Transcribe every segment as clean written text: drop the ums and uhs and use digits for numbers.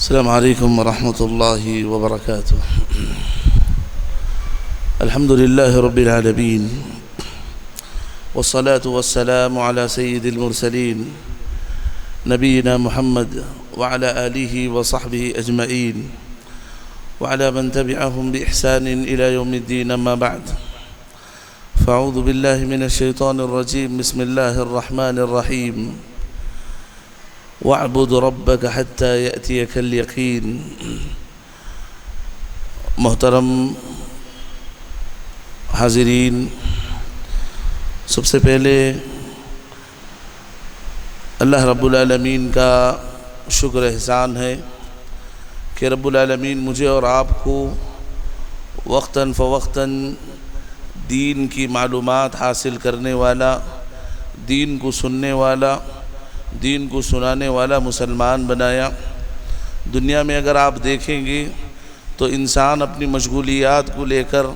السلام عليكم ورحمة الله وبركاته. الحمد لله رب العالمين، والصلاة والسلام على سيد المرسلين نبينا محمد وعلى آله وصحبه أجمعين وعلى من تبعهم بإحسان إلى يوم الدين. أما بعد، فأعوذ بالله من الشيطان الرجيم. بسم الله الرحمن الرحيم. وَاعْبُدْ رَبَّكَ حَتَّى يَأْتِيَكَ الْيَقِينُ. محترم حاضرین، سب سے پہلے اللہ رب العالمین کا شکر احسان ہے کہ رب العالمین مجھے اور آپ کو وقتاً فوقتاً دین کی معلومات حاصل کرنے والا، دین کو سننے والا، دین کو سنانے والا مسلمان بنایا۔ دنیا میں اگر آپ دیکھیں گے تو انسان اپنی مشغولیات کو لے کر،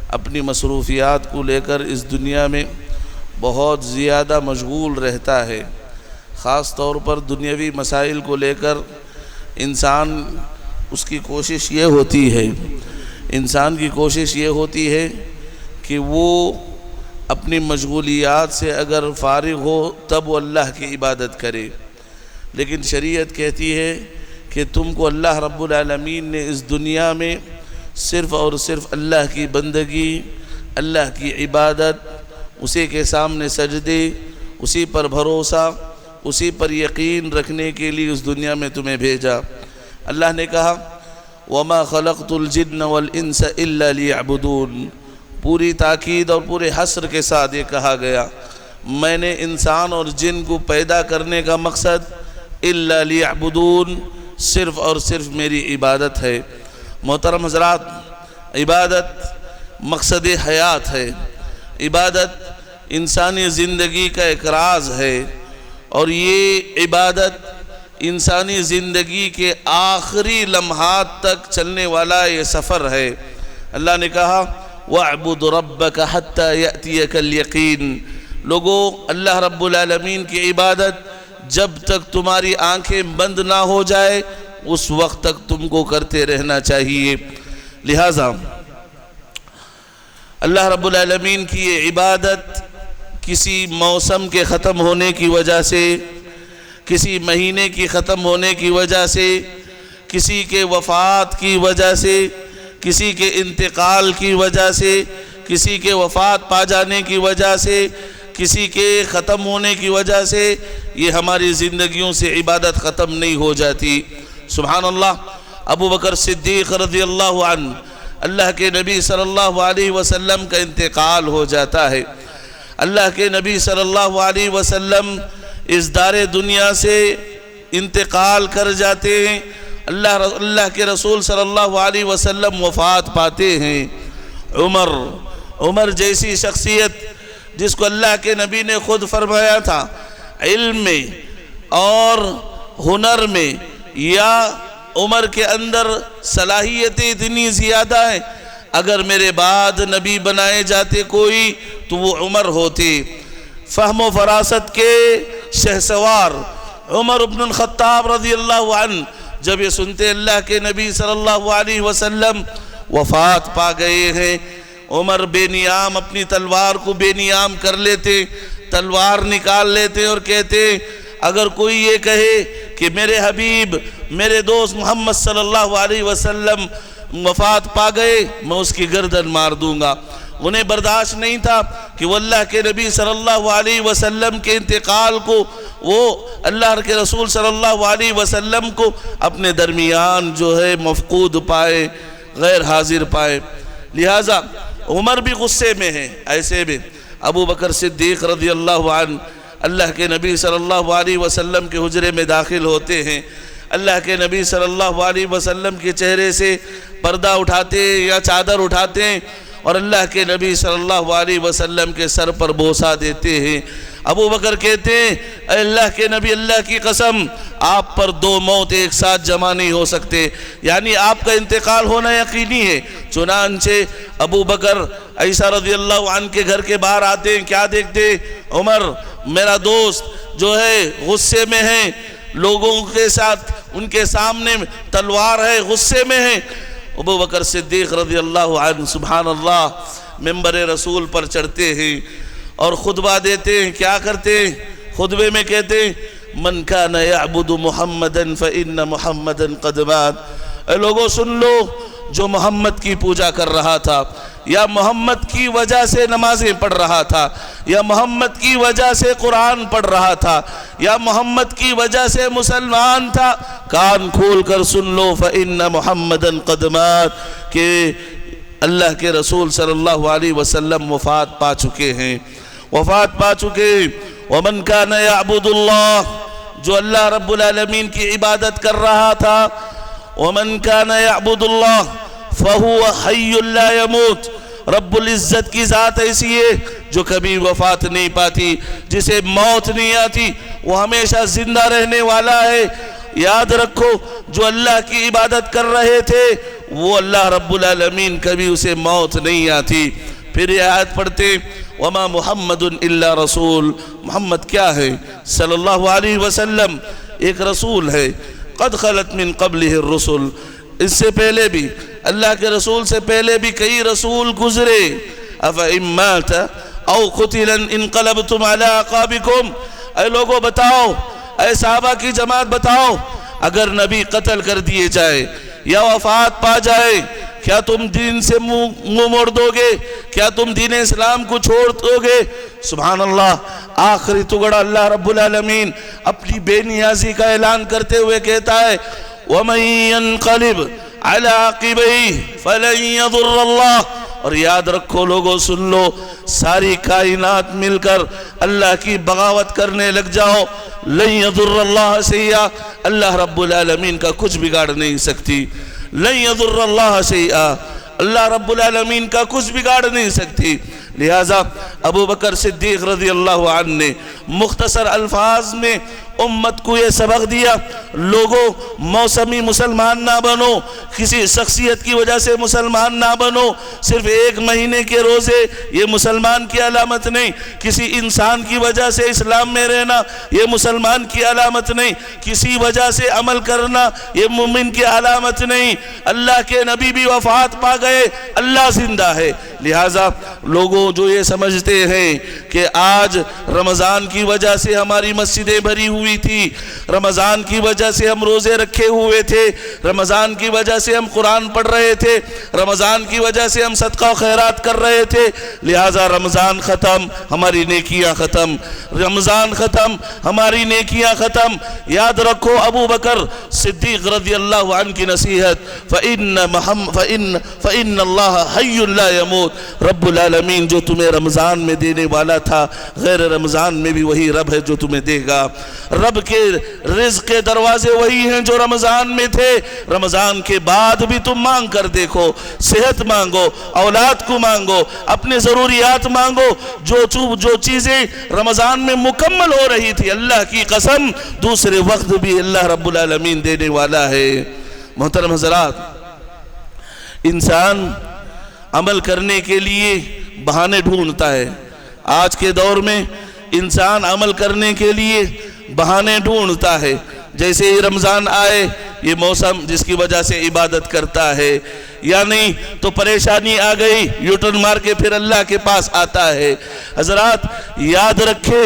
اپنی مصروفیات کو لے کر اس دنیا میں بہت زیادہ مشغول رہتا ہے۔ خاص طور پر دنیاوی مسائل کو لے کر انسان اس کی کوشش یہ ہوتی ہے کہ وہ اپنی مشغولیات سے اگر فارغ ہو تب وہ اللہ کی عبادت کرے، لیکن شریعت کہتی ہے کہ تم کو اللہ رب العالمین نے اس دنیا میں صرف اور صرف اللہ کی بندگی، اللہ کی عبادت، اسی کے سامنے سجدے، اسی پر بھروسہ، اسی پر یقین رکھنے کے لیے اس دنیا میں تمہیں بھیجا۔ اللہ نے کہا وَمَا خَلَقْتُ الْجِنَّ وَالْإِنسَ إِلَّا لِيَعْبُدُونَ۔ پوری تاکید اور پورے حصر کے ساتھ یہ کہا گیا، میں نے انسان اور جن کو پیدا کرنے کا مقصد إِلَّا لِيَعْبُدُونَ، صرف اور صرف میری عبادت ہے۔ محترم حضرات، عبادت مقصد حیات ہے، عبادت انسانی زندگی کا ایک راز ہے، اور یہ عبادت انسانی زندگی کے آخری لمحات تک چلنے والا یہ سفر ہے۔ اللہ نے کہا وَاعْبُدْ رَبَّكَ حَتَّى يَأْتِيَكَ الْيَقِينُ۔ لوگو، اللہ رب العالمین کی عبادت جب تک تمہاری آنکھیں بند نہ ہو جائے اس وقت تک تم کو کرتے رہنا چاہیے۔ لہٰذا اللہ رب العالمین کی یہ عبادت کسی موسم کے ختم ہونے کی وجہ سے، کسی مہینے کی ختم ہونے کی وجہ سے، کسی کے وفات کی وجہ سے، کسی کے انتقال کی وجہ سے، کسی کے وفات پا جانے کی وجہ سے، کسی کے ختم ہونے کی وجہ سے یہ ہماری زندگیوں سے عبادت ختم نہیں ہو جاتی۔ سبحان اللہ، ابو بکر صدیق رضی اللہ عنہ، اللہ کے نبی صلی اللہ علیہ وسلم کا انتقال ہو جاتا ہے۔ اللہ کے نبی صلی اللہ علیہ وسلم اس دار دنیا سے انتقال کر جاتے ہیں، اللہ کے رسول صلی اللہ علیہ وسلم وفات پاتے ہیں۔ عمر جیسی شخصیت جس کو اللہ کے نبی نے خود فرمایا تھا علم میں اور ہنر میں، یا عمر کے اندر صلاحیتیں اتنی زیادہ ہیں، اگر میرے بعد نبی بنائے جاتے کوئی تو وہ عمر ہوتے۔ فہم و فراست کے شہسوار عمر بن الخطاب رضی اللہ عنہ جب یہ سنتے اللہ کے نبی صلی اللہ علیہ وسلم وفات پا گئے ہیں، عمر بے نیام اپنی تلوار کو بے نیام کر لیتے، تلوار نکال لیتے اور کہتے اگر کوئی یہ کہے کہ میرے حبیب، میرے دوست محمد صلی اللہ علیہ وسلم وفات پا گئے، میں اس کی گردن مار دوں گا۔ انہیں برداشت نہیں تھا کہ وہ اللہ کے نبی صلی اللہ علیہ وسلم کے انتقال کو، وہ اللہ کے رسول صلی اللہ علیہ وسلم کو اپنے درمیان جو ہے مفقود پائے، غیر حاضر پائے۔ لہٰذا عمر بھی غصے میں ہیں۔ ایسے میں ابو بکر صدیق رضی اللہ عنہ اللہ کے نبی صلی اللہ علیہ وسلم کے حجرے میں داخل ہوتے ہیں۔ اللہ کے نبی صلی اللہ علیہ وسلم کے چہرے سے پردہ اٹھاتے یا چادر اٹھاتے ہیں اور اللہ کے نبی صلی اللہ علیہ وسلم کے سر پر بوسہ دیتے ہیں۔ ابو بکر کہتے ہیں اے اللہ کے نبی، اللہ کی قسم آپ پر دو موت ایک ساتھ جمع نہیں ہو سکتے، یعنی آپ کا انتقال ہونا یقینی ہے۔ چنانچہ ابو بکر عیسیٰ رضی اللہ عنہ کے گھر کے باہر آتے ہیں، کیا دیکھتے؟ عمر میرا دوست جو ہے غصے میں ہے، لوگوں کے ساتھ ان کے سامنے تلوار ہے، غصے میں ہے۔ ابو بکر صدیق رضی اللہ عنہ سبحان اللہ ممبر رسول پر چڑھتے ہیں اور خطبہ دیتے ہیں۔ کیا کرتے ہیں؟ خطبے میں کہتے ہیں من کان یعبد محمدا فإن محمدا قد مات۔ اے لوگوں سن لو، جو محمد کی پوجا کر رہا تھا یا محمد کی وجہ سے نمازیں پڑھ رہا تھا یا محمد کی وجہ سے قرآن پڑھ رہا تھا یا محمد کی وجہ سے مسلمان تھا، کان کھول کر سن لو فإن محمدا قد مات، کہ اللہ کے رسول صلی اللہ علیہ وسلم وفات پا چکے ہیں، وفات پا چکے۔ ومن کان یعبد اللہ، جو اللہ رب العالمین کی عبادت کر رہا تھا، ومن کان یعبد اللہ فہو حی لا یموت، رب العزت کی ذات ایسی ہے جو کبھی وفات نہیں پاتی، جسے موت نہیں آتی، وہ ہمیشہ زندہ رہنے والا ہے۔ یاد رکھو جو اللہ کی عبادت کر رہے تھے وہ اللہ رب العالمین کبھی اسے موت نہیں آتی۔ پھر یہ آیت پڑھتے وما محمد الا رسول، محمد کیا ہے؟ صلی اللہ علیہ وسلم ایک رسول ہے، قد خلت من قبلہ الرسل، اس سے پہلے بھی اللہ کے رسول سے پہلے بھی کئی رسول گزرے۔ افإن مات او قتلا انقلبتم علی اعقابکم، اے لوگوں بتاؤ، اے صحابہ کی جماعت بتاؤ، اگر نبی قتل کر دیے جائے یا وفات پا جائے، کیا تم دین سے منہ موڑ دو گے؟ کیا تم دین اسلام کو چھوڑ دو گے؟ سبحان اللہ، آخری ٹکڑا اللہ رب العالمین اپنی بے نیازی کا اعلان کرتے ہوئے کہتا ہے وَمَن يَنْقَلِبْ عَلَىٰ عَقِبَيْهِ فَلَن يَضُرَّ اللَّهَ۔ اور یاد رکھو لوگوں سن لو، ساری کائنات مل کر اللہ کی بغاوت کرنے لگ جاؤ، لن يضر اللہ شیئا، اللہ رب العالمین کا کچھ بگاڑ نہیں سکتی، لن يضر اللہ شیئا، اللہ رب العالمین کا کچھ بگاڑ نہیں سکتی۔ لہٰذا ابو بکر صدیق رضی اللہ عنہ نے مختصر الفاظ میں امت کو یہ سبق دیا، لوگوں موسمی مسلمان نہ بنو، کسی شخصیت کی وجہ سے مسلمان نہ بنو، صرف ایک مہینے کے روزے یہ مسلمان کی علامت نہیں، کسی انسان کی وجہ سے اسلام میں رہنا یہ مسلمان کی علامت نہیں، کسی وجہ سے عمل کرنا یہ مومن کی علامت نہیں۔ اللہ کے نبی بھی وفات پا گئے، اللہ زندہ ہے۔ لہٰذا لوگوں جو یہ سمجھتے ہیں کہ آج رمضان کی وجہ سے ہماری مسجدیں بھری ہوئی تھی، رمضان کی وجہ سے ہم روزے رکھے ہوئے تھے، رمضان کی وجہ سے ہم قرآن پڑھ رہے تھے، رمضان کی وجہ سے ہم صدقہ و خیرات کر رہے تھے، لہٰذا رمضان ختم ہماری نیکیاں ختم، رمضان ختم ہماری نیکیاں ختم۔ یاد رکھو ابو بکر صدیق رضی اللہ عنہ کی نصیحت فإن اللہ حی لا یموت، رب العالمین جو تمہیں رمضان میں دینے والا تھا غیر رمضان میں بھی وہی رب ہے جو تمہیں دے گا۔ رب کے رزق کے دروازے وہی ہیں جو رمضان میں تھے، رمضان کے بعد بھی تم مانگ کر دیکھو، صحت مانگو، اولاد کو مانگو، اپنے ضروریات مانگو، جو چیزیں رمضان میں مکمل ہو رہی تھی اللہ کی قسم دوسرے وقت بھی اللہ رب العالمین دینے والا ہے۔ محترم حضرات، انسان عمل کرنے کے لیے بہانے ڈھونڈتا ہے، آج کے دور میں انسان عمل کرنے کے لیے بہانے ڈھونڈتا ہے، جیسے ہی رمضان آئے یہ موسم جس کی وجہ سے عبادت کرتا ہے، یا نہیں تو پریشانی آ گئی یوٹرن مار کے پھر اللہ کے پاس آتا ہے۔ حضرات یاد رکھے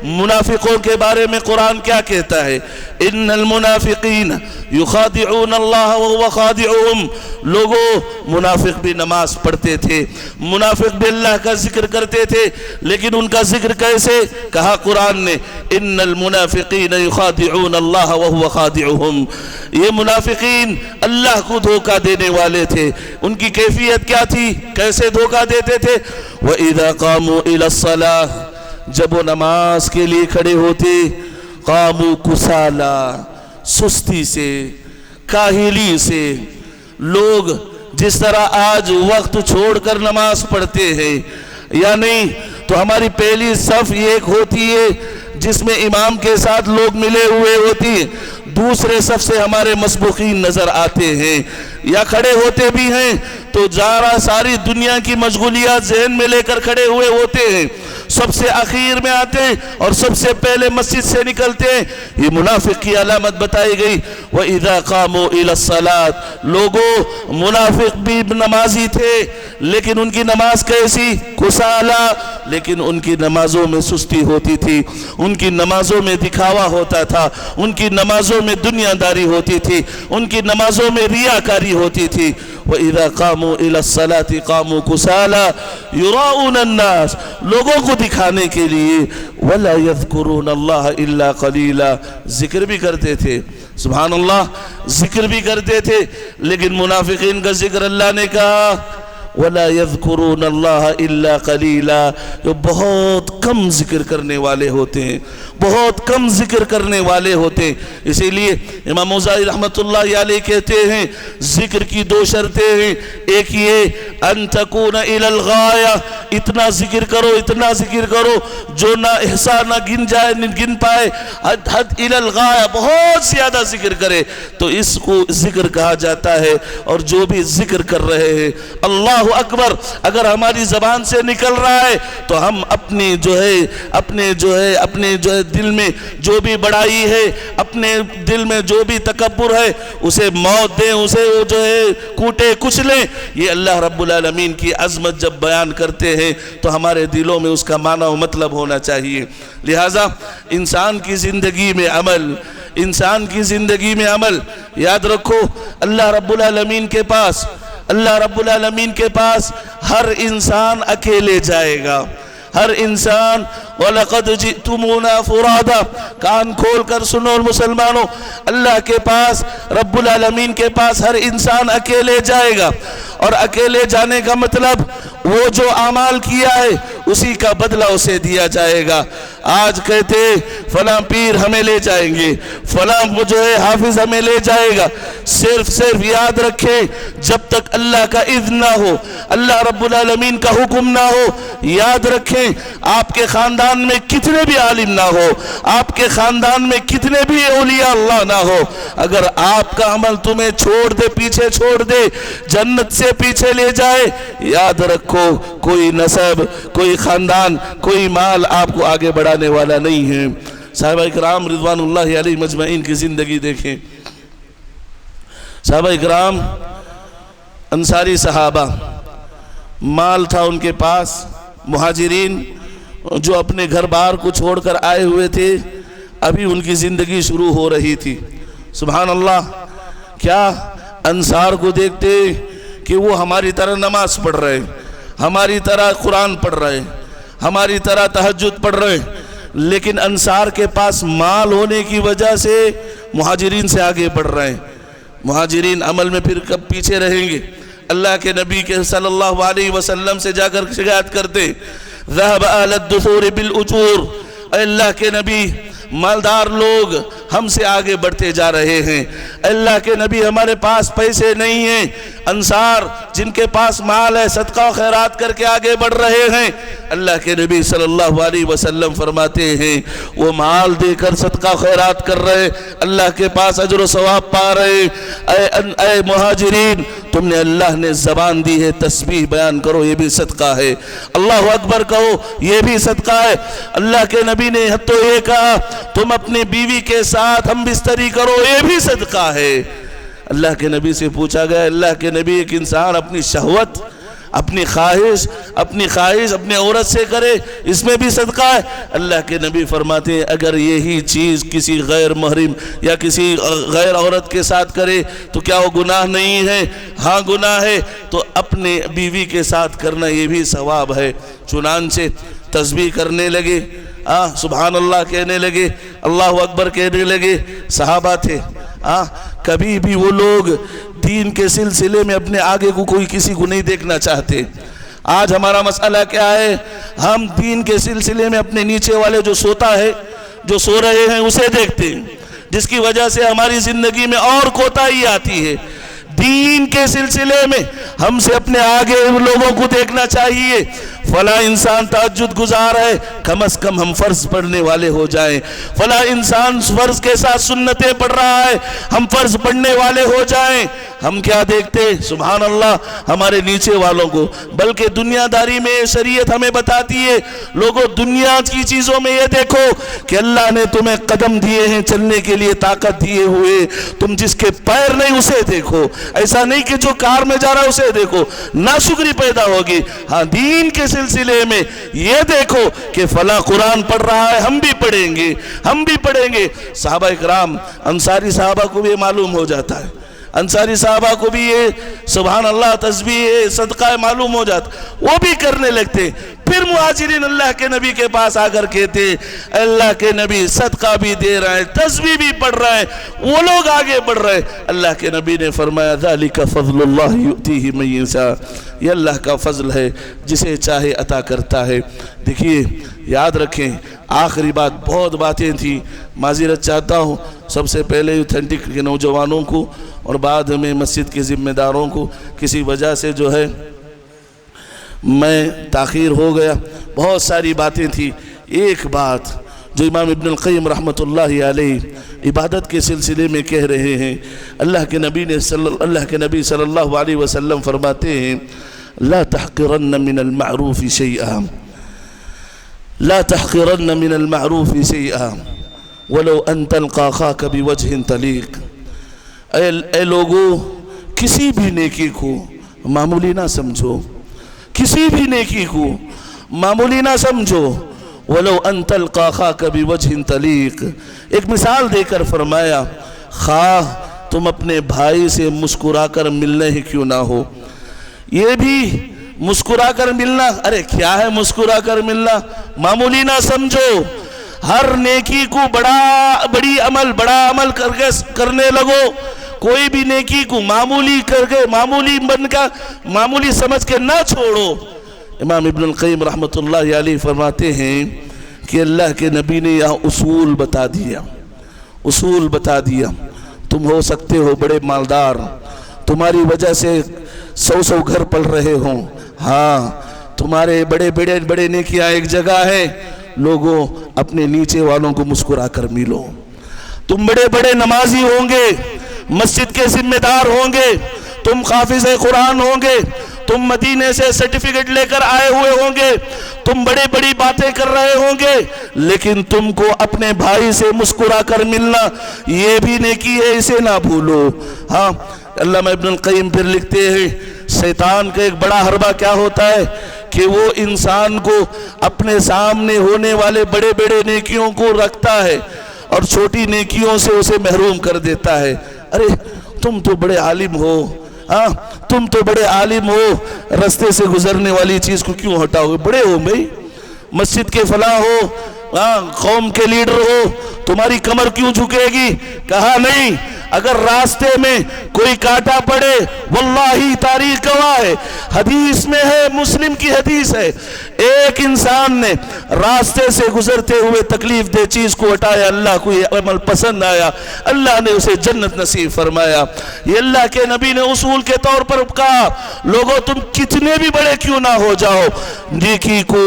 منافقوں کے بارے میں قرآن کیا کہتا ہے؟ ان المنافقین یخادعون اللہ وهو خادعهم، لوگوں منافق بھی نماز پڑھتے تھے، منافق بھی اللہ کا ذکر کرتے تھے، لیکن ان کا ذکر کیسے کہا قرآن نے؟ ان المنافقین یخادعون اللہ وهو خادعهم، یہ منافقین اللہ کو دھوکہ دینے والے تھے۔ ان کی کیفیت کیا تھی؟ کیسے دھوکہ دیتے تھے؟ وَإِذَا قَامُوا إِلَى الصَّلَاةِ، جب وہ نماز کے لیے کھڑے ہوتے، قاموا کسالى، سستی سے، کاہلی سے۔ لوگ جس طرح آج وقت چھوڑ کر نماز پڑھتے ہیں یا نہیں، تو ہماری پہلی صف ایک ہوتی ہے جس میں امام کے ساتھ لوگ ملے ہوئے ہوتی ہیں، دوسرے صف سے ہمارے مسبوقین نظر آتے ہیں، یا کھڑے ہوتے بھی ہیں تو ساری دنیا کی مشغولیات ذہن میں لے کر کھڑے ہوئے ہوتے ہیں، سب سے آخر میں آتے ہیں اور سب سے پہلے مسجد سے نکلتے ہیں۔ یہ منافق کی علامت بتائی گئی۔ وَإِذَا قَامُوا إِلَى الصَّلَاةِ لوگوں منافق بھی نمازی تھے لیکن ان کی نماز کیسی؟ کسالہ، لیکن ان کی نمازوں میں سستی ہوتی تھی، ان کی نمازوں میں دکھاوا ہوتا تھا، ان کی نمازوں میں دنیا داری ہوتی تھی، ان کی نمازوں میں ریاکاری ہوتی تھی۔ وَإِذَا قَامُوا إِلَى الصَّلَاةِ قَامُوا كُسَالَىٰ يُرَاءُونَ النَّاسَ لوگوں کو دکھانے کے لیے وَلَا يَذْكُرُونَ اللَّهَ إِلَّا قَلِيلًا ذکر بھی کرتے تھے، سبحان اللہ، ذکر بھی کرتے تھے، لیکن منافقین کا ذکر اللہ نے کہا وَلَا يَذْكُرُونَ اللَّهَ إِلَّا قَلِيلًا جو بہت کم ذکر کرنے والے ہوتے ہیں، بہت کم ذکر کرنے والے ہوتے ہیں۔ اسی لیے امام اوزاعی رحمت اللہ علیہ کہتے ہیں ذکر کی دو شرطیں ہیں، ایک یہ ان تکون الی الغایہ اتنا ذکر کرو، اتنا ذکر کرو جو نہ احصا نہ گن جائے، نہ گن پائے، حد الی الغایہ بہت زیادہ ذکر کرے تو اس کو ذکر کہا جاتا ہے۔ اور جو بھی ذکر کر رہے ہیں اللہ اکبر اگر ہماری زبان سے نکل رہا ہے تو ہم اپنے دل میں جو بھی بڑائی ہے، اپنے دل میں جو بھی تکبر ہے اسے موت دیں، اسے کوٹے کچلیں۔ یہ اللہ رب العالمین کی عظمت جب بیان کرتے ہیں تو ہمارے دلوں میں اس کا معنی و مطلب ہونا چاہیے۔ لہٰذا انسان کی زندگی میں عمل یاد رکھو، اللہ رب العالمین کے پاس ہر انسان اکیلے جائے گا، ہر انسان وَلَقَدْ جِئْتُمُونَا فُرَادًا کان کھول کر سنو مسلمانوں، اللہ کے پاس رب العالمین کے پاس ہر انسان اکیلے جائے گا، اور اکیلے جانے کا مطلب وہ جو اعمال کیا ہے اسی کا بدلہ اسے دیا جائے گا۔ آج کہتے فلاں پیر ہمیں لے جائیں گے، فلاں حافظ ہمیں لے جائے گا، صرف یاد رکھیں جب تک اللہ کا اذن نہ ہو، اللہ رب العالمین کا حکم نہ ہو، یاد رکھیں آپ کے خاندان میں کتنے بھی عالم نہ ہو، آپ کے خاندان میں کتنے بھی اولیاء اللہ نہ ہو، اگر آپ کا عمل تمہیں پیچھے چھوڑ دے، جنت سے پیچھے لے جائے، یاد رکھو کوئی نسب، کوئی خاندان، کوئی مال آپ کو آگے بڑھانے والا نہیں ہے۔ صحابہ اکرام رضوان اللہ علیہ مجمعین کی زندگی دیکھیں، صحابہ اکرام انصاری صحابہ، مال تھا ان کے پاس، مہاجرین جو اپنے گھر بار کو چھوڑ کر آئے ہوئے تھے، ابھی ان کی زندگی شروع ہو رہی تھی۔ سبحان اللہ، کیا انصار کو دیکھتے کہ وہ ہماری طرح نماز پڑھ رہے، ہماری طرح قرآن پڑھ رہے، ہماری طرح تہجد پڑھ رہے، لیکن انصار کے پاس مال ہونے کی وجہ سے مہاجرین سے آگے بڑھ رہے ہیں۔ مہاجرین عمل میں پھر کب پیچھے رہیں گے؟ اللہ کے نبی کے صلی اللہ علیہ وسلم سے جا کر شکایت کرتے، ذهب اهل الدثور بالاجور، اے اللہ کے نبی مالدار لوگ ہم سے آگے بڑھتے جا رہے ہیں، اللہ کے نبی ہمارے پاس پیسے نہیں ہیں، انصار جن کے پاس مال ہے صدقہ و خیرات کر کے آگے بڑھ رہے ہیں۔ اللہ کے نبی صلی اللہ علیہ وسلم فرماتے ہیں وہ مال دے کر صدقہ و خیرات کر رہے، اللہ کے پاس اجر و ثواب پا رہے۔ اے مہاجرین، تم نے اللہ نے زبان دی ہے، تسبیح بیان کرو، یہ بھی صدقہ ہے، اللہ اکبر کہو، یہ بھی صدقہ ہے۔ اللہ کے نبی نے حتیٰ یہ کہا تم اپنی بیوی کے ساتھ ہم بستری کرو، یہ بھی صدقہ ہے۔ اللہ کے نبی سے پوچھا گیا، اللہ کے نبی ایک انسان اپنی شہوت، اپنی خواہش اپنے عورت سے کرے، اس میں بھی صدقہ ہے؟ اللہ کے نبی فرماتے ہیں اگر یہی چیز کسی غیر محرم یا کسی غیر عورت کے ساتھ کرے تو کیا وہ گناہ نہیں ہے؟ ہاں گناہ ہے، تو اپنے بیوی کے ساتھ کرنا یہ بھی ثواب ہے۔ چنانچہ تسبیح کرنے لگے، سبحان اللہ کہنے لگے، اللہ اکبر کہنے لگے۔ صحابہ تھے، کبھی بھی وہ لوگ دین کے سلسلے میں اپنے آگے کو کوئی کسی کو نہیں دیکھنا چاہتے۔ آج ہمارا مسئلہ کیا ہے؟ ہم دین کے سلسلے میں اپنے نیچے والے جو سوتا ہے، جو سو رہے ہیں اسے دیکھتے ہیں، جس کی وجہ سے ہماری زندگی میں اور کوتاہی آتی ہے۔ دین کے سلسلے میں ہم سے اپنے آگے لوگوں کو دیکھنا چاہیے۔ فلا انسان تہجد گزار ہے، کم از کم ہم فرض پڑھنے والے ہو جائیں۔ فلا انسان فرض کے ساتھ سنتیں پڑھ رہا ہے، ہم فرض پڑھنے والے ہو جائیں۔ ہم کیا دیکھتے سبحان اللہ ہمارے نیچے والوں کو، بلکہ دنیا داری میں شریعت ہمیں بتاتی ہے لوگوں دنیا کی چیزوں میں یہ دیکھو کہ اللہ نے تمہیں قدم دیے ہیں چلنے کے لیے، طاقت دیے ہوئے، تم جس کے پیر نہیں اسے دیکھو، ایسا نہیں کہ جو کار میں جا رہا ہے اسے دیکھو، ناشکری پیدا ہوگی۔ ہاں دین کے سلسلے میں یہ دیکھو کہ فلاں قرآن پڑھ رہا ہے، ہم بھی پڑھیں گے، ہم بھی پڑھیں گے۔ صحابہ اکرام انصاری صحابہ کو بھی معلوم ہو جاتا ہے، انصاری صحابہ کو بھی یہ سبحان اللہ تسبیح صدقہ معلوم ہو جاتا، وہ بھی کرنے لگتے۔ پھر مہاجرین اللہ کے نبی کے پاس آ کر کہتے اللہ کے نبی صدقہ بھی دے رہے ہیں، تسبیح بھی پڑھ رہے ہیں، وہ لوگ آگے بڑھ رہے ہیں۔ اللہ کے نبی نے فرمایا ذالک فضل اللہ یؤتیہ من یشاء، یہ اللہ کا فضل ہے جسے چاہے عطا کرتا ہے۔ دیکھیے یاد رکھیں آخری بات، بہت باتیں تھیں، معذرت چاہتا ہوں سب سے پہلے ایتھنٹک کے نوجوانوں کو اور بعد میں مسجد کے ذمہ داروں کو، کسی وجہ سے جو ہے میں تاخیر ہو گیا، بہت ساری باتیں تھیں۔ ایک بات جو امام ابن القیم رحمۃ اللہ علیہ عبادت کے سلسلے میں کہہ رہے ہیں، اللہ کے نبی صلی اللہ علیہ وسلم فرماتے ہیں لا تحقرن من المعروف شیئا، لا تحقرن من المعروف شیئا ولو ان تلقى اخاك بوجه طلیق۔ اے لوگو کسی بھی نیکی کو معمولی نہ سمجھو، کسی بھی نیکی کو معمولی نہ سمجھو، وَلَوْ أَن تَلْقَى أَخَاكَ بِوَجْهٍ طَلِيقٍ۔ ایک مثال دے کر فرمایا خواہ تم اپنے بھائی سے مسکرا کر ملنے ہی کیوں نہ ہو، یہ بھی مسکرا کر ملنا، ارے کیا ہے مسکرا کر ملنا، معمولی نہ سمجھو، ہر نیکی کو بڑا عمل کرنے لگو، کوئی بھی نیکی کو معمولی کر کے معمولی سمجھ کے نہ چھوڑو۔ امام ابن القیم رحمۃ اللہ علیہ فرماتے ہیں کہ اللہ کے نبی نے یہاں اصول بتا دیا، تم ہو سکتے ہو بڑے مالدار، تمہاری وجہ سے 100 گھر پل رہے ہوں، ہاں تمہارے بڑے نیکیاں ایک جگہ ہے، لوگوں اپنے نیچے والوں کو مسکرا کر ملو۔ تم بڑے نمازی ہوں گے، مسجد کے ذمہ دار ہوں گے، تم حافظ قرآن ہوں گے، تم مدینے سے سرٹیفکیٹ لے کر آئے ہوئے ہوں گے، تم بڑی باتیں کر رہے ہوں گے، لیکن تم کو اپنے بھائی سے مسکرا کر ملنا یہ بھی نیکی ہے، اسے نہ بھولو۔ ہاں علامہ ابن القیم پھر لکھتے ہیں شیطان کا ایک بڑا حربہ کیا ہوتا ہے کہ وہ انسان کو اپنے سامنے ہونے والے بڑے نیکیوں کو رکھتا ہے اور چھوٹی نیکیوں سے اسے محروم کر دیتا ہے۔ ارے تم تو بڑے عالم ہو، ہاں تم تو بڑے عالم ہو، رستے سے گزرنے والی چیز کو کیوں ہٹاؤ گے، بڑے ہو بھائی، مسجد کے فلاں ہو، قوم کے لیڈر ہو، تمہاری کمر کیوں جھکے گی؟ کہا نہیں، اگر راستے میں کوئی کانٹا پڑے واللہ تاریخ گواہ ہے، حدیث میں ہے، مسلم کی حدیث ہے، ایک انسان نے راستے سے گزرتے ہوئے تکلیف دہ چیز کو ہٹایا، اللہ کو یہ عمل پسند آیا، اللہ نے اسے جنت نصیب فرمایا۔ یہ اللہ کے نبی نے اصول کے طور پر کہا لوگوں تم کتنے بھی بڑے کیوں نہ ہو جاؤ، نیکی کو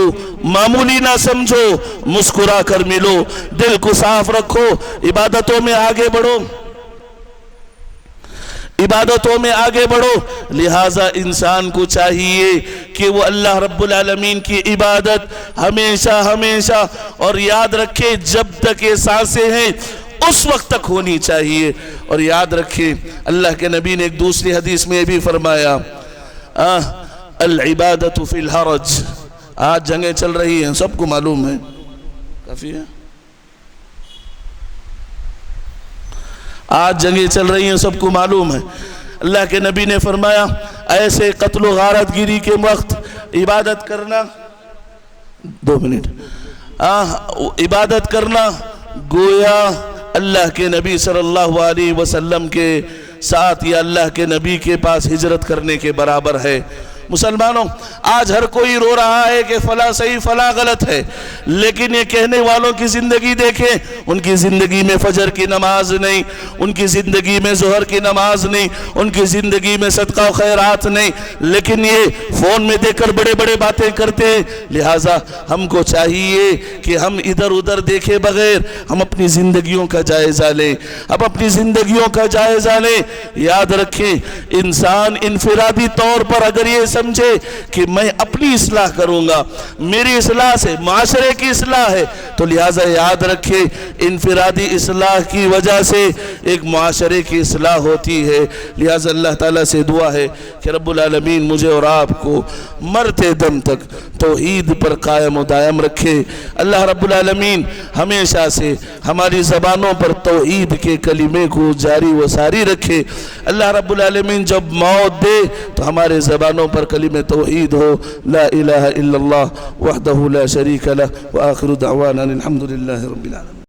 معمولی نہ سمجھو، مسکرا کر ملو، دل کو صاف رکھو، عبادتوں میں آگے بڑھو، عبادتوں میں آگے بڑھو۔ لہٰذا انسان کو چاہیے کہ وہ اللہ رب العالمین کی عبادت ہمیشہ اور یاد رکھے جب تک یہ سانسیں ہیں اس وقت تک ہونی چاہیے۔ اور یاد رکھے اللہ کے نبی نے ایک دوسری حدیث میں بھی فرمایا العبادت فی الحرج، آج جنگیں چل رہی ہیں سب کو معلوم ہے، کافی ہے، آج جنگیں چل رہی ہیں سب کو معلوم ہے، اللہ کے نبی نے فرمایا ایسے قتل و غارت گیری کے وقت عبادت کرنا، 2 منٹ، عبادت کرنا گویا اللہ کے نبی صلی اللہ علیہ وسلم کے ساتھ یا اللہ کے نبی کے پاس ہجرت کرنے کے برابر ہے۔ مسلمانوں آج ہر کوئی رو رہا ہے کہ فلاں صحیح فلاں غلط ہے، لیکن یہ کہنے والوں کی زندگی دیکھیں، ان کی زندگی میں فجر کی نماز نہیں، ان کی زندگی میں ظہر کی نماز نہیں، ان کی زندگی میں صدقہ و خیرات نہیں، لیکن یہ فون میں دیکھ کر بڑے بڑے باتیں کرتے ہیں۔ لہٰذا ہم کو چاہیے کہ ہم ادھر ادھر دیکھے بغیر ہم اپنی زندگیوں کا جائزہ لیں، اب اپنی زندگیوں کا جائزہ لیں۔ یاد رکھیں انسان انفرادی طور پر اگر یہ سمجھے کہ میں اپنی اصلاح کروں گا، میری اصلاح سے معاشرے کی اصلاح ہے، تو لہٰذا یاد رکھیں انفرادی اصلاح کی وجہ سے ایک معاشرے کی اصلاح ہوتی ہے۔ لہٰذا اللہ تعالیٰ سے دعا ہے کہ رب العالمین مجھے اور آپ کو مرتے دم تک توحید پر قائم و دائم رکھے۔ اللہ رب العالمین ہمیشہ سے ہماری زبانوں پر توحید کے کلمے کو جاری و ساری رکھے۔ اللہ رب العالمین جب موت دے تو ہمارے زبانوں پر کلمہ توحید ہو، لا الہ الا اللہ وحدہ لا شریک لہ، وآخر دعوانا الحمدللہ رب العالمین۔